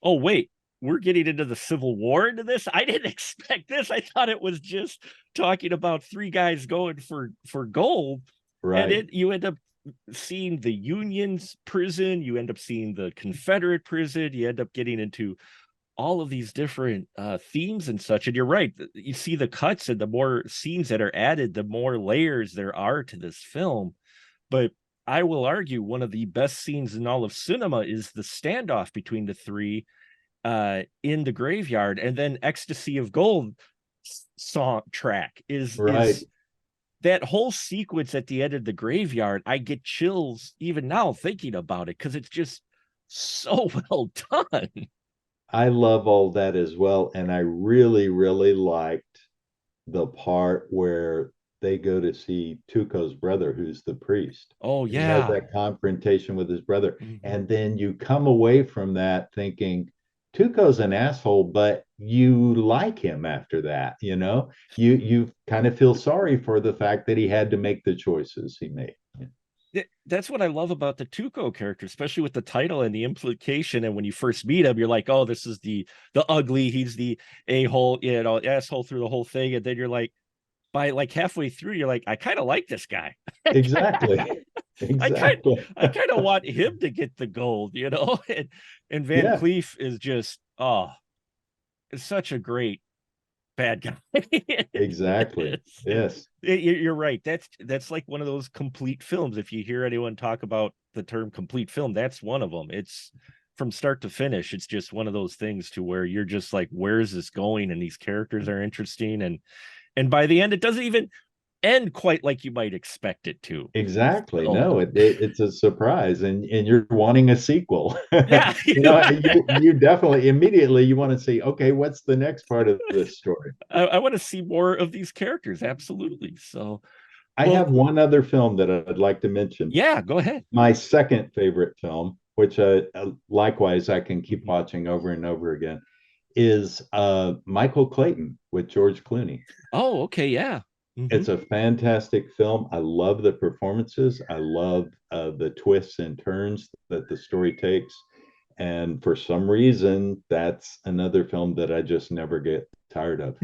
oh wait, we're getting into the Civil War into this. I didn't expect this. I thought it was just talking about three guys going for gold, and Right. it you end up seeing the Union's prison, you end up seeing the Confederate prison, you end up getting into all of these different themes and such. And you're right, you see the cuts, and the more scenes that are added, the more layers there are to this film. But I will argue one of the best scenes in all of cinema is the standoff between the three in the graveyard, and then Ecstasy of Gold song track Right. is that whole sequence at the end of the graveyard. I get chills even now thinking about it because it's just so well done. I love all that as well. And I really, really liked the part where they go to see Tuco's brother, who's the priest. Oh And he has yeah. that confrontation with his brother. Mhm. And then you come away from that thinking, Tuco's an asshole, but you like him after that, you know? You kind of feel sorry for the fact that he had to make the choices he made. That's what I love about the Tuco character, especially with the title and the implication. And when you first meet him, you're like, oh, this is the ugly, he's the a-hole, asshole through the whole thing. And then you're like, by like halfway through, you're like, I kind of like this guy. Exactly. I kind Exactly. I kind of want him to get the gold, and Van Yeah, Cleef is just, oh, it's such a great bad guy. exactly. Yes. You're right. That's like one of those complete films. If you hear anyone talk about the term complete film, that's one of them. It's from start to finish. It's just one of those things to where you're just like, where is this going? And these characters are interesting, and by the end, it doesn't even end quite like you might expect it to. Exactly. So No, it's a surprise, and you're wanting a sequel. yeah, You definitely immediately you want to see, okay, what's the next part of this story? I want to see more of these characters. Absolutely. So, I well, have one other film that I'd like to mention. yeah, go ahead. My second favorite film, which likewise I can keep Mhm. watching over and over again, is Michael Clayton with George Clooney. Oh, okay, yeah. Hmm. It's a fantastic film. I love the performances. I love the twists and turns that the story takes. And for some reason, that's another film that I just never get tired of.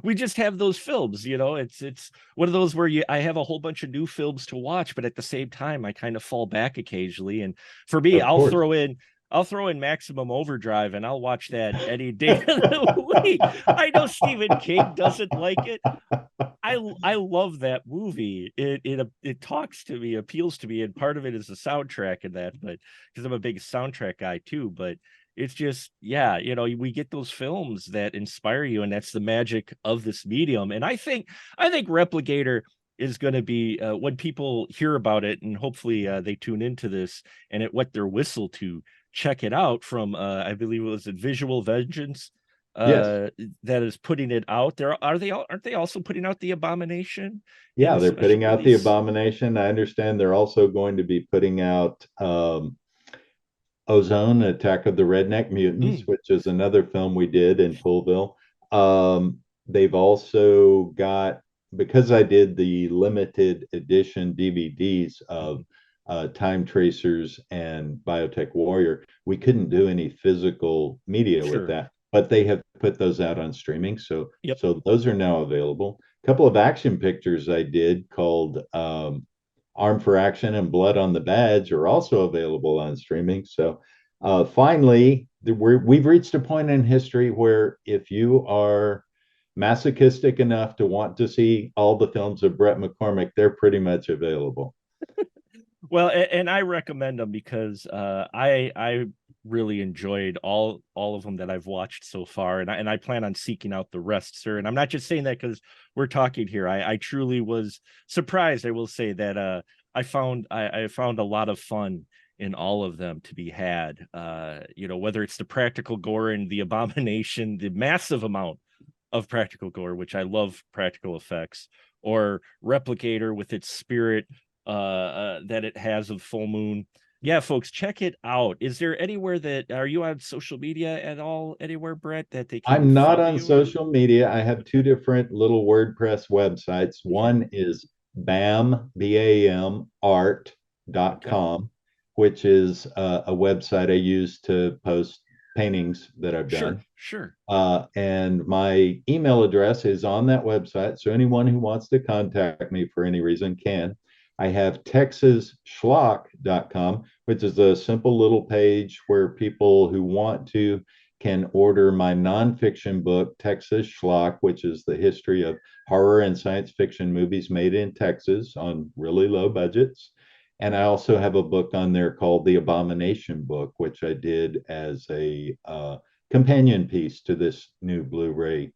We just have those films, it's one of those where I have a whole bunch of new films to watch, but at the same time I kind of fall back occasionally. And for me, Of course. I'll throw in Maximum Overdrive, and I'll watch that any day of the week. I know Stephen King doesn't like it. I love that movie. It talks to me, appeals to me, and part of it is the soundtrack and that, but because I'm a big soundtrack guy too. But it's just, yeah, we get those films that inspire you, and that's the magic of this medium. And I think Repligator is going to be, when people hear about it, and hopefully they tune into this and it wet their whistle to check it out from, I believe it was at Visual Vengeance, Yes. uh that is putting it out there. Aren't they also putting out The Abomination in Yeah, a they're special putting out The release? Abomination. I understand they're also going to be putting out Ozone, Attack of the Redneck Mutants, Mm, which is another film we did in Poolville. They've also got, because I did the limited edition DVDs of mhm. Time Tracers and Biotech Warrior, we couldn't do any physical media with Sure. that, but they have put those out on streaming. So, Yep. so those are now available. A couple of action pictures I did called Arm for Action and Blood on the Badge are also available on streaming. So finally, we've reached a point in history where if you are masochistic enough to want to see all the films of Bret McCormick, they're pretty much available. Well, and I recommend them because I really enjoyed all of them that I've watched so far, and I plan on seeking out the rest, sir. And I'm not just saying that because we're talking here. I truly was surprised. I will say that I found a lot of fun in all of them to be had. Whether it's the practical gore and the abomination, the massive amount of practical gore, which I love practical effects, or Repligator with its spirit that it has of full moon. Yeah, folks, check it out. Is there anywhere that are you on social media at all? Anywhere, Bret, that they can I'm not follow on you? Or social media. I have two different little WordPress websites. yeah, One is BAM okay, art.com, which is a website I use to post paintings that I've sure, done. sure, And my email address is on that website. So anyone who wants to contact me for any reason can. I have texasschlock.com, which is a simple little page where people who want to can order my nonfiction book, Texas Schlock, which is the history of horror and science fiction movies made in Texas on really low budgets. And I also have a book on there called The Abomination Book, which I did as a companion piece to this new Blu-ray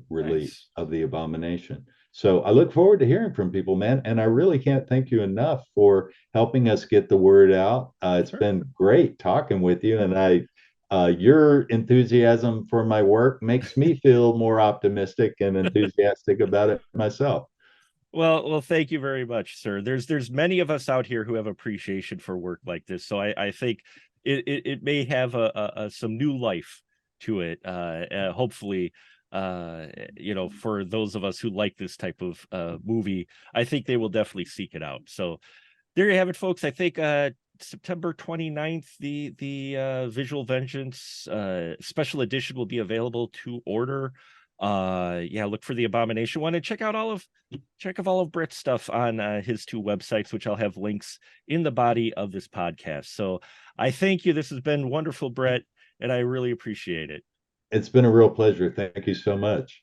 release nice. of The Abomination. So I look forward to hearing from people, man. And I really can't thank you enough for helping us get the word out. It's Sure. been great talking with you, and your enthusiasm for my work makes me feel more optimistic and enthusiastic about it myself. Well, thank you very much, sir. There's many of us out here who have appreciation for work like this, so I think it may have some new life to it. Hopefully, for those of us who like this type of movie, I think they will definitely seek it out. So there you have it, folks. I think September 29th, the Visual Vengeance special edition will be available to order. Yeah, look for the Abomination one and check out all of Bret's stuff on his two websites, which I'll have links in the body of this podcast. So I thank you. This has been wonderful, Bret, and I really appreciate it. It's been a real pleasure. Thank you so much.